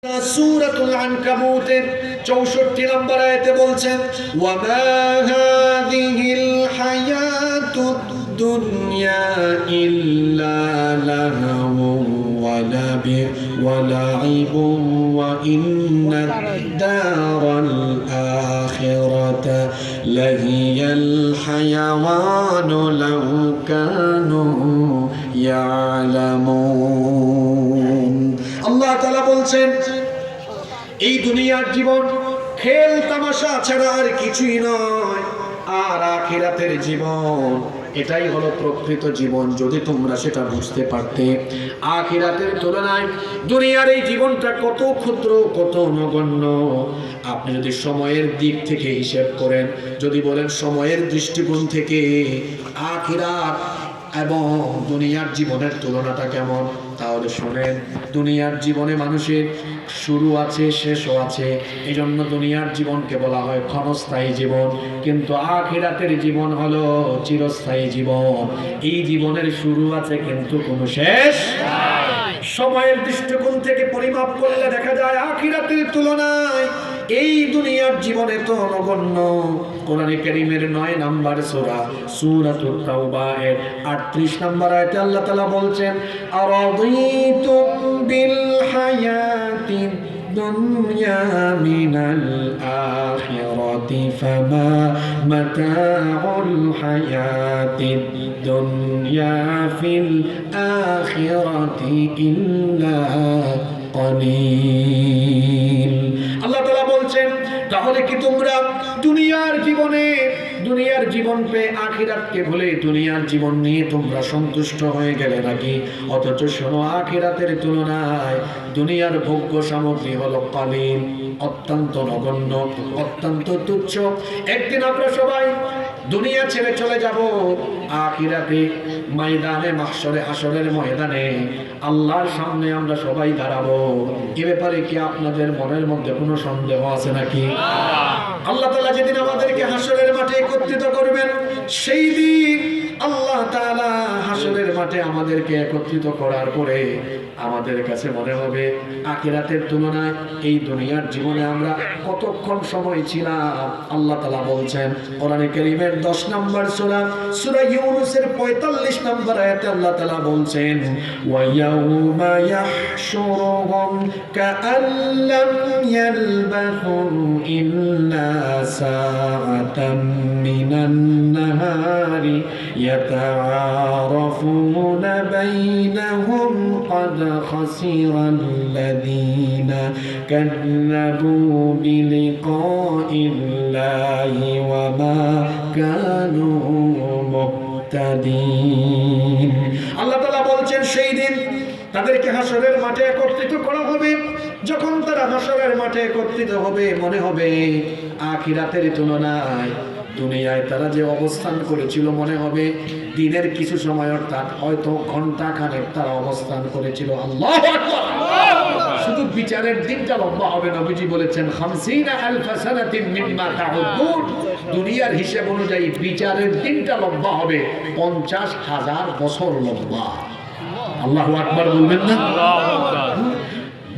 সূরাতুল আনকাবুতের ৬৪ নম্বর আয়াতে বলছেন ওয়ামা হাযিহিল হায়াতুদ দুনিয়া ইল্লা লাহওয়ুন ওয়া লাইবুন ওয়া ইন্নাদ দারাল আখিরাতা লাহিয়াল হায়াওয়ানু লাউ কানু ইয়ালামুন। আল্লাহ তাআলা বলছেন এই দুনিয়ার জীবন খেল তামাশা ছাড়া আর কিছুই নয়, আর আখিরাতের জীবন এটাই হলো প্রকৃত জীবন। যদি তোমরা সেটা বুঝতে পারতে, আখিরাতের তুলনায় দুনিয়ার এই জীবনটা কত ক্ষুদ্র, কত নগণ্য। আপনি যদি সময়ের দিক থেকে হিসেব করেন, যদি বলেন সময়ের দৃষ্টিকোণ থেকে আখিরাত এবং দুনিয়ার জীবনের তুলনাটা কেমন, তাহলে শোনেন, দুনিয়ার জীবনে মানুষের শুরু আছে, শেষও আছে। এই জন্য দুনিয়ার জীবনকে বলা হয় ক্ষণস্থায়ী জীবন, কিন্তু আখিরাতের জীবন হলো চিরস্থায়ী জীবন। এই জীবনের শুরু আছে কিন্তু কোনো শেষ নাই। সময়ের দৃষ্টিকোণ থেকে পরিমাপ করলে দেখা যায় আখিরাতের তুলনায় এই দুনিয়ার জীবনে তো নগণ্য। কোরআনে কারীমের ৯ নম্বর সূরা সূরাতুত তাওবা এর ৩৮ নম্বর আয়াতে আল্লাহ তাআলা বলছেন আরাদিতুম বিল হায়াতিদ দুনিয়া মিনাল আখিরাতি ফামা মাতাউল হায়াতিদ দুনিয়া ফিল আখিরাতি ইল্লা কলিল। আল্লাহ তাআলা বলছেন তাহলে কি তোমরা দুনিয়ার জীবন পেয়ে আখিরাতকে ভুলে দুনিয়ার জীবন নিয়ে তোমরা সন্তুষ্ট হয়ে গেলে নাকি? অথচ শোনো, আখিরাতের তুলনায় দুনিয়ার ভোগ্য সামগ্রী হলো কালিল, অত্যন্ত নগণ্য, অত্যন্ত তুচ্ছ। একদিন আমরা সবাই দুনিয়া ছেড়ে চলে যাব, আখিরাতে ময়দানে মাহশরে, হাসরের ময়দানে আল্লাহর সামনে আমরা সবাই দাঁড়াবো। এ ব্যাপারে কি আপনাদের মনের মধ্যে কোনো সন্দেহ আছে নাকি? আল্লাহ তাআলা যেদিন আমাদেরকে হাসরের মাঠে একত্রিত করবেন, সেই দিন আল্লাহ তাআলা হাসরের মাঠে আমাদেরকে একত্রিত করার পরে আমাদের কাছে মনে হবে আখিরাতের তুলনায় এই দুনিয়ার জীবনে আমরা কতক্ষণ সময় ছিলাম। আল্লাহ তাআলা বলছেন কোরআনে কারীমের ১০ নম্বর সূরা সূরা ইউনূসের ৪৫ নম্বর আয়াতে আল্লাহ তাআলা বলছেন ওয়া ইয়াউমা ইয়াহশুরুহুম কাআল্লাম ইয়ালবাথু ইল্লা সাআতাম মিনান নাহারি ইয়াতাআরাফুনা বাইনাহুম قد خسر الذين كذبوا بلقاء الله وما كانوا مهتدين। আল্লাহ তাআলা বলছেন সেই দিন তাদেরকে হাসরের মাঠে একত্রিত করা হবে। যখন তারা হাসরের মাঠে একত্রিত হবে, মনে হবে আখিরাতের তুলনায় দুনিয়ায় তারা যে অবস্থান করেছিল, মনে হবে দিনের কিছু সময়, অর্থাৎ হয়তো ঘন্টা খানেক তারা অবস্থান করেছিল। আল্লাহু আকবার! শুধু বিচারের দিনটা লম্বা হবে। নবীজি বলেছেন ৫০,০০০ সানাতিন মিম্মা তাউদ্দুন। দুনিয়ার হিসাব অনুযায়ী বিচারের দিনটা লম্বা হবে ৫০,০০০ বছর লম্বা। আল্লাহু আকবার বলবেন না?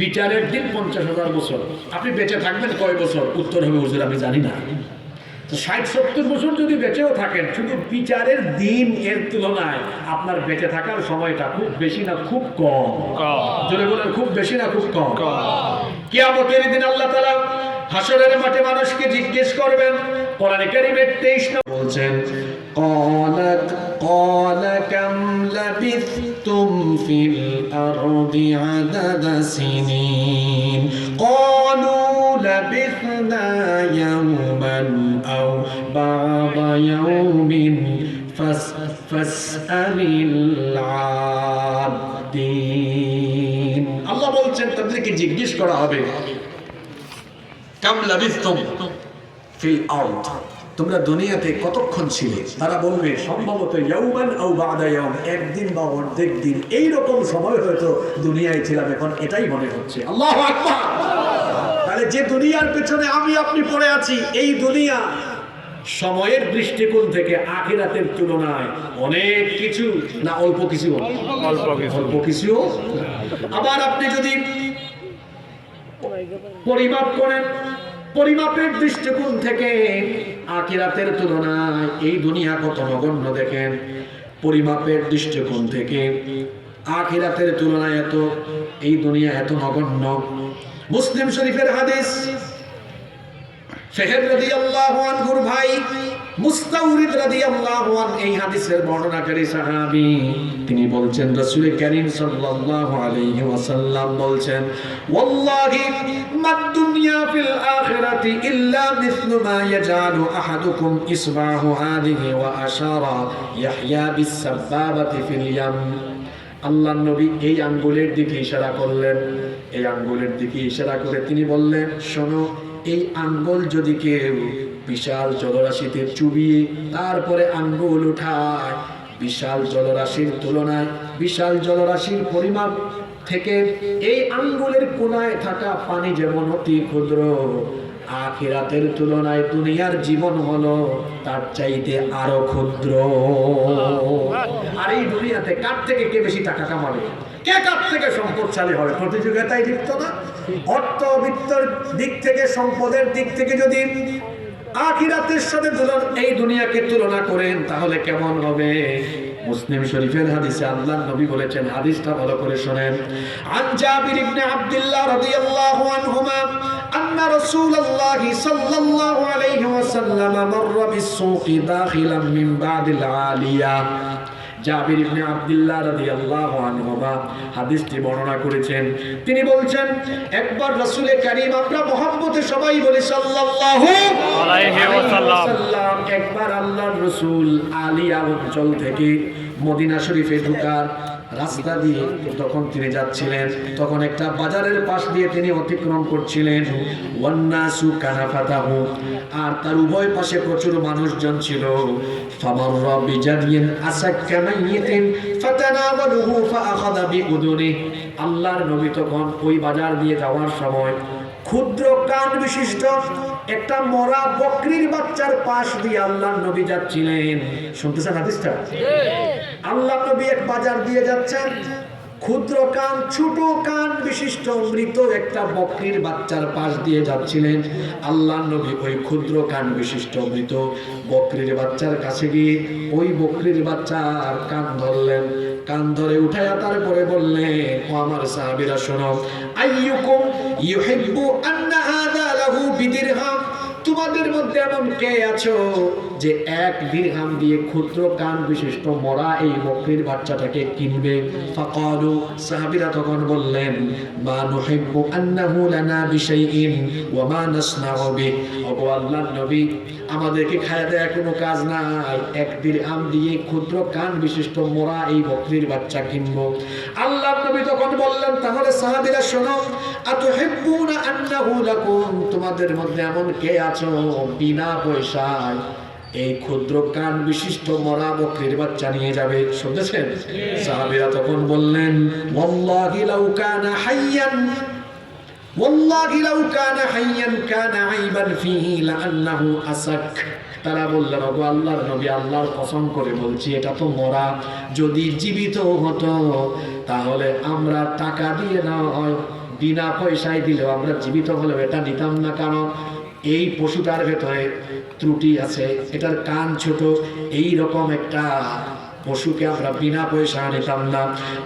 বিচারের দিন ৫০,০০০ বছর। আপনি বেঁচে থাকবেন কয় বছর? উত্তর হবে হুজুর আমি জানি না। ৬০-৭০ বছর যদি বেঁচেও থাকেন, শুধু বিচারের দিন এর তুলনায় আপনার বেঁচে থাকার সময়টা খুব বেশি না খুব কম? যদি বলেন খুব বেশি না খুব কম? কিয়ামতের দিন আল্লাহ তাআলা হাসরের মাঠে মানুষকে জিজ্ঞেস করবেন। কোরআনে কারীমের ২৩ নম্বর বলছেন قال كم لبثتم في الأرض عدد سنين قالوا لبثنا يوما أو بعض يوم فاسأل العادين। আল্লাহ বলছেন তাদেরকে জিজ্ঞেস করা হবে কাম লাবিথতুম ফিল আরদ, তোমরা দুনিয়াতে কতক্ষণ ছিলে? তারা বলবে সম্ভবত ইয়াউমান আও বা'দা ইয়াউম, একদিন বা অর্ধেক দিন, এই রকম সময় হয়তো দুনিয়ায় ছিলাম, এখন এটাই মনে হচ্ছে। আল্লাহু আকবার! তাহলে যে দুনিয়ার পেছনে আমি আপনি পড়ে আছি, এই দুনিয়া সময়ের দৃষ্টিকোণ থেকে আখিরাতের তুলনায় অনেক কিছু না অল্প কিছু? অল্প কিছু। আবার আপনি যদি পরিমাপ করেন, পরিমাপের দৃষ্টিকোণ থেকে আখিরাতের তুলনায় এই দুনিয়া কত নগণ্য দেখেন। পরিমাপের দৃষ্টিকোণ থেকে আখিরাতের তুলনায় এত এই দুনিয়া এত নগণ্য। মুসলিম শরীফের হাদিস, ফেহের রাদিয়াল্লাহু আনহুর ভাই মুস্তাওরিদ রাদিয়াল্লাহু আনহু এই হাদিসের বর্ণনাকারী সাহাবী, তিনি বলছেন রাসূল কারীম সাল্লাল্লাহু আলাইহি ওয়াসাল্লাম বলছেন, ওয়াল্লাহি মাদ দুনিয়া ফিল আখিরাতি ইল্লা মিসলু মা ইয়াজালু আহাদুকুম ইসবাহু হাদিহি ওয়া আশারা ইয়াহইয়া বিস সাবাবাতি ফিল ইয়াম। আল্লাহর নবী এই আঙ্গুলের দিকে ইশারা করলেন, এই আঙ্গুলের দিকে ইশারা করে তিনি বললেন, শোনো, এই আঙ্গুল যদি কেউ বিশাল জলরাশিতে চুবিয়ে তারপরে আঙ্গুল উঠায়, বিশাল জলরাশির তুলনায় বিশাল জলরাশির পরিমাপ থেকে এই আঙ্গুলের কোণায় থাকা পানি যেমন অতি ক্ষুদ্র, আখিরাতের তুলনায় দুনিয়ার জীবন হলো তার চাইতে আরো ক্ষুদ্র। আর এই দুনিয়াতে কার থেকে কে বেশি টাকা কামাবে, কে কার থেকে সম্পদশালী হবে, প্রতিযোগিতায় লিপ্ত না? অর্থবিত্তর দিক থেকে, সম্পদের দিক থেকে যদি আখিরাতের সাথে এই দুনিয়াকে তুলনা করেন তাহলে কেমন হবে? মুসলিম শরীফের হাদিসে আল্লাহর নবী বলেছেন, হাদিসটা ভালো করে শুনেন। আন জাবির ইবনে আব্দুল্লাহ রাদিয়াল্লাহু আনহুমা আন্না রাসূলুল্লাহি সাল্লাল্লাহু আলাইহি ওয়াসাল্লাম মাররা বিস-সুকি দাখিলান মিন বাদিল আলিয়া। জাবির ইবনে আব্দুল্লাহ রাদিয়াল্লাহু আনহুমা হাদিসটি বর্ণনা করেছেন। তিনি বলছেন, একবার রাসূল কারীম, আমরা মুহাম্মদে সবাই বলি সাল্লাল্লাহু আলাইহি ওয়াসাল্লাম, একবার আল্লাহর রাসূল আলিয়া অঞ্চল থেকে মদিনা শরীফে ঢোকার রাস্তা দিয়ে তখন তিনি যাচ্ছিলেন, তখন একটা বাজারের পাশ দিয়ে তিনি অতিক্রম করছিলেন। ওয়ান্নাসু কানাফাতাহু, আর তার উভয় পাশে প্রচুর মানুষজন ছিল। ফামাররা বিজাদিন আসাক্কা মাইয়িতিন ফাতানাওয়ালুহু ফাআখাযা বিউদুনিহি। আল্লাহর নবী তখন ওই বাজার দিয়ে যাওয়ার সময় ক্ষুদ্র কান বিশিষ্ট একটা মরা বকরির বাচ্চার পাশ দিয়ে আল্লাহর নবী যাচ্ছিলেন। শুনতেছেন হাদিসটা? আল্লাহর নবী এক বাজার দিয়ে যাচ্ছেন, ক্ষুদ্র কান, ছোট কান বিশিষ্ট মৃত একটা বকরির বাচ্চার পাশ দিয়ে যাচ্ছিলেন। আল্লাহর নবী ওই ক্ষুদ্র কান বিশিষ্ট মৃত বকরির বাচ্চার কাছে গিয়ে ওই বকরির বাচ্চার কান ধরলেন। কান ধরে উঠায়া তারপরে বললেন, ও আমার সাহাবীরা শোনো, আইয়ুকুম ইউহিব্বু আন্না হাযা লাহু বিদিরহাম, তোমাদের মধ্যে এমন কে আছো যে এক দিরহাম দিয়ে ক্ষুদ্র কান বিশিষ্ট মরা এই বকরির বাচ্চাটাকে কিনবে? ফাকালু, সাহাবীরা তখন বললেন, মা নুহিব্বু আন্নাহু লানা বিশাইইন ওয়া মা নাসনাউ বিহি। ওগো আল্লাহর নবী, আমাদেরকে খায়া দেয়া কোনো কাজ নাই, এক দিরহাম দিয়ে ক্ষুদ্র কান বিশিষ্ট মরা এই বকরির বাচ্চা কিনবো। আল্লাহর নবী তখন বললেন, তাহলে সাহাবীরা শোনো, আতুহিব্বুনা আন্নাহু লাকুম, তোমাদের মধ্যে এমন কে আছো বিনা পয়সায় এই ক্ষুদ্র কান বিশিষ্ট মরা বকরির বাচ্চা নিয়ে যাবে? শুনতেছেন? সাহাবীরা তখন বললেন, ওয়াল্লাহি লাউ কানা হাইয়ান, ওয়াল্লাহি লাউ কানা হাইয়ান কানা আইবান ফিহি লাআন্নাহু আসাক। তারা বললেন, ওগো আল্লাহর নবী, আল্লাহর কসম করে বলছি, এটা তো মরা, যদি জীবিত হতো তাহলে আমরা টাকা দিয়ে নয়, বিনা পয়সায় দিলেও আমরা জীবিত হলেও এটা নিতাম না, কারণ এই পশুটার ভেতরে ত্রুটি আছে, এটার কান ছোট, এই রকম একটা পশুকে আমরা বিনা পয়সা নিতাম না।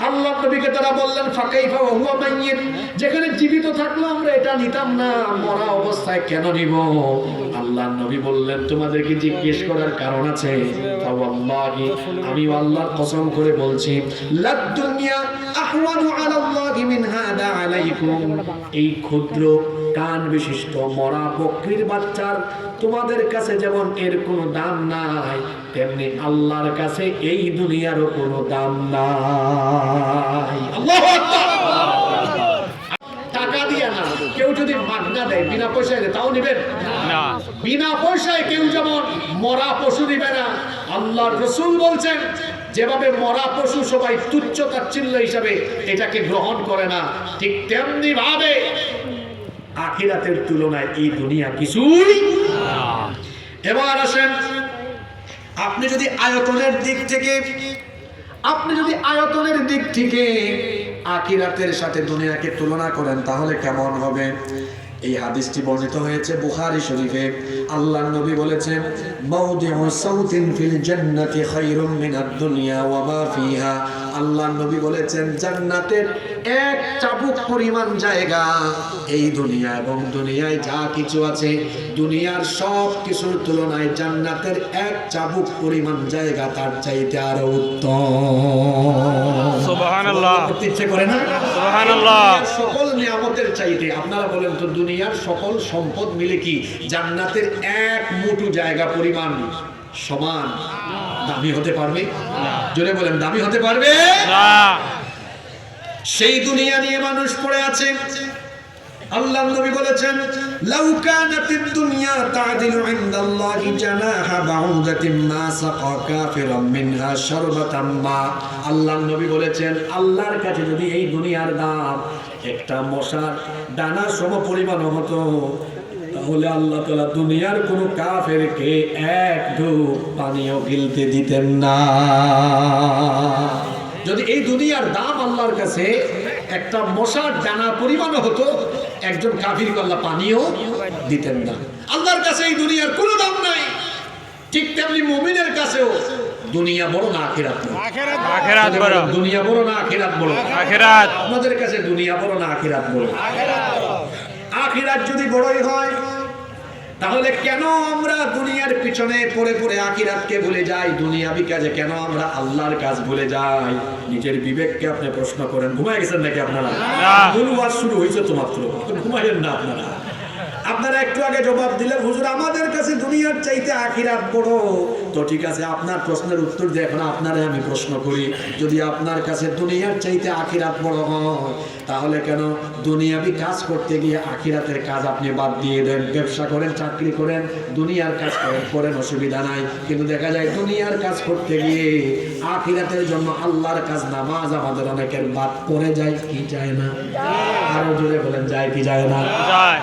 আল্লাহ নবীকে তারা বললেন, ফাকাইফা ওয়া হুয়া মাইয়িত, যেখানে জীবিত থাকলো আমরা এটা নিতাম না, মরা অবস্থায় কেন নিব? আল্লাহ নবী বললেন, তোমাদেরকে জিজ্ঞেস করার কারণ আছে। ফাওয়াল্লাহি, আমি আল্লাহর কসম করে বলছি, লাদ দুনিয়া আহওয়ানু আলাল্লাহি মিন হাদা আলাইকুম, এই ক্ষুদ্র কান বিশিষ্ট মরা বকরির বাচ্চার তোমাদের কাছে যেমন এর কোনো দাম নাই, তেমনি আল্লাহর কাছে এই দুনিয়ারও কোনো দাম নাই। আল্লাহু আকবার। টাকা দিয়ে না, কেউ যদি মাগনা দেয়, বিনা পয়সায় দেয়, তাও নেবেন না। বিনা পয়সায় কেউ যেমন মরা পশু দিবে না। আল্লাহর রাসূল বলছেন, যেভাবে মরা পশু সবাই তুচ্ছ তাচ্ছিল্য হিসাবে এটাকে গ্রহণ করে না, ঠিক তেমনি ভাবে আখিরাতের তুলনায় এই দুনিয়া কিছুই না। এবার আসেন, আপনি যদি আয়তনের দিক থেকে আখিরাতের সাথে দুনিয়াকে তুলনা করেন তাহলে কেমন হবে? এই হাদিসটি বর্ণিত হয়েছে বুখারী শরীফে। আল্লাহর নবী বলেছেন, মাউদিউ সাউতিন ফিল জান্নাতি খায়রুম মিনাদ দুনিয়া ওয়া মা ফিহা। আল্লাহর নবী বলেছেন, জান্নাতের এক চাবুক পরিমাণ জায়গা এই দুনিয়া এবং দুনিয়ায় যা কিছু আছে, দুনিয়ার সব কিছুর তুলনায় জান্নাতের এক চাবুক পরিমাণ জায়গা তার চাইতে আরো উত্তম। সুবহানাল্লাহ। ইচ্ছে করে না? সুবহানাল্লাহ। সকল নিয়ামতের চাইতে, আপনারা বলেন তো, দুনিয়ার সকল সম্পদ মিলে কি জান্নাতের এক মুঠো জায়গা পরিমাণ সমান দামি হতে পারবে? জোরে বলেন, দামি হতে পারবে না। সেই দুনিয়া নিয়ে মানুষ পড়ে আছে। আল্লাহর নবী বলেছেন, লাউ কানাতিদ দুনিয়া তা'দিলু ইনদাল্লাহি জানাহা বাউদাতিন মা সাকা কাফিরাম মিনহা শারবাতাম মা। আল্লাহর নবী বলেছেন, আল্লাহর কাছে যদি এই দুনিয়ার দাম একটা মশার দানা সম পরিমাণ হতো, তাহলে আল্লাহ তাআলা দুনিয়ার কোন কাফেরকে এক ঢোক পানিও গিলতে দিতেন না। যদি এই দুনিয়ার দাম আল্লাহর কাছে একটা মশার দানা পরিমাণ হতো, একজন কাফিরকে আল্লাহ পানিও দিতেন না। আল্লাহর কাছে এই দুনিয়ার কোনো দাম নাই। ঠিক তেমনি মুমিনের কাছেও দুনিয়া বড় না আখিরাত বড়? আখিরাত বড়। দুনিয়া বড় না আখিরাত বড়? আখিরাত। আপনাদের কাছে দুনিয়া বড় না আখিরাত বড়? আখিরাত যদি বড়ই হয়, তাহলে কেন আমরা দুনিয়ার পিছনে পড়ে পড়ে আখিরাতকে ভুলে যাই? দুনিয়াবি কাজে কেন আমরা আল্লাহর কাজ ভুলে যাই? নিজের বিবেককে আপনি প্রশ্ন করেন। ঘুমায় গেছেন নাকি আপনারা? মূল ওয়াজ শুরু হয়েছে তো মাত্র, ঘুমাইলেন না আপনারা? আপনারা একটু আগে জবাব দিলেন, হুজুর আমাদের কাছে দুনিয়ার চাইতে আখিরাত বড়। তো ঠিক আছে, আপনার প্রশ্নের উত্তর দিয়ে এখন আপনারে আমি প্রশ্ন করি, যদি আপনার কাছে দুনিয়ার চাইতে আখিরাত বড় হয়, তাহলে কেন দুনিয়াবি কাজ করতে গিয়ে আখিরাতের কাজ আপনি বাদ দিয়ে দেন? ব্যবসা করেন, চাকরি করেন, দুনিয়ার কাজ করেন, অসুবিধা নাই। কিন্তু দেখা যায় দুনিয়ার কাজ করতে গিয়ে আখিরাতের জন্য আল্লাহর কাজ, নামাজ আমাদের অনেকের বাদ পড়ে যায় কি যায় না? আরো জোরে বলেন, যায় কি যায় না?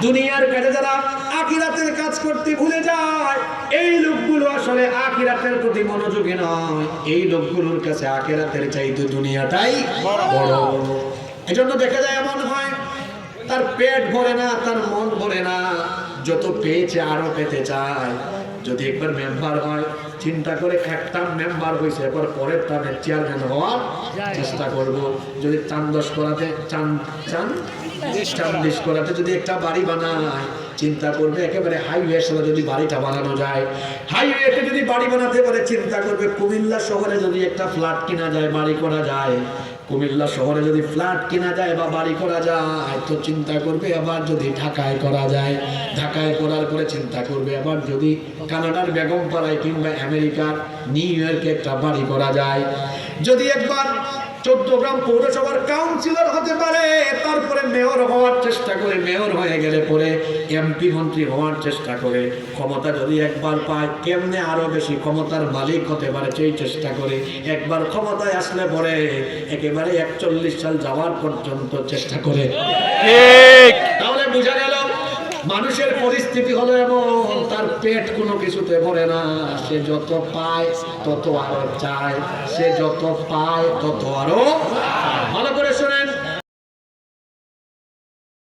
দুনিয়ার কাজে যারা আখিরাতের কাজ করতে ভুলে যায়, এই লোকগুলো আসলে আখিরাতের প্রতি মনোযোগী নয়। এই লোকগুলোর কাছে আখিরাতের চাইতে দুনিয়াটাই বড়। এজন্য দেখা যায় এমন হয়, তার পেট ভরে না, তার মন ভরে না, যত পেয়েছে আরো পেতে চায়। যদি একবার মেম্বার হয়, চিন্তা করে একটা মেম্বার হয়েছে, এবার পরের টানে চেয়ারম্যান হওয়ার চেষ্টা করব। যদি চান্দশ করাতে চান্দিশ করাতে যদি একটা বাড়ি বানায়, চিন্তা করবে একেবারে হাইওয়ের সাথে যদি বাড়িটা বানানো যায়। হাইওয়েতে যদি বাড়ি বানাতে পারে, চিন্তা করবে কুমিল্লা শহরে যদি একটা ফ্ল্যাট কিনা যায়, বাড়ি করা যায়। কুমিল্লা শহরে যদি ফ্ল্যাট কিনা যায় বা বাড়ি করা যায়, তো চিন্তা করবে আবার যদি ঢাকায় করা যায়। ঢাকায় করার পরে চিন্তা করবে আবার যদি কানাডার বেগমপাড়ায় কিংবা আমেরিকার নিউ ইয়র্কে একটা বাড়ি করা যায়। যদি একবার চট্টগ্রাম পৌরসভার কাউন্সিলর হতে পারে, তারপরে মেয়র হওয়ার চেষ্টা করে, মেয়র হয়ে গেলে পরে এমপি মন্ত্রী হওয়ার চেষ্টা করে, ক্ষমতা যদি একবার পায়, কেমনে আরো বেশি ক্ষমতার মালিক হতে পারে সেই চেষ্টা করে। একবার ক্ষমতায় আসলে পরে একেবারে 41 সাল যাওয়ার পর্যন্ত চেষ্টা করে। তাহলে বোঝা গেল মানুষের পরিস্থিতি হলো এমন, তার পেট কোনো কিছুতে ভরে না। সে যত পায় তত আরো চায়, সে যত পায় তত আরো। ভালো করে শুনে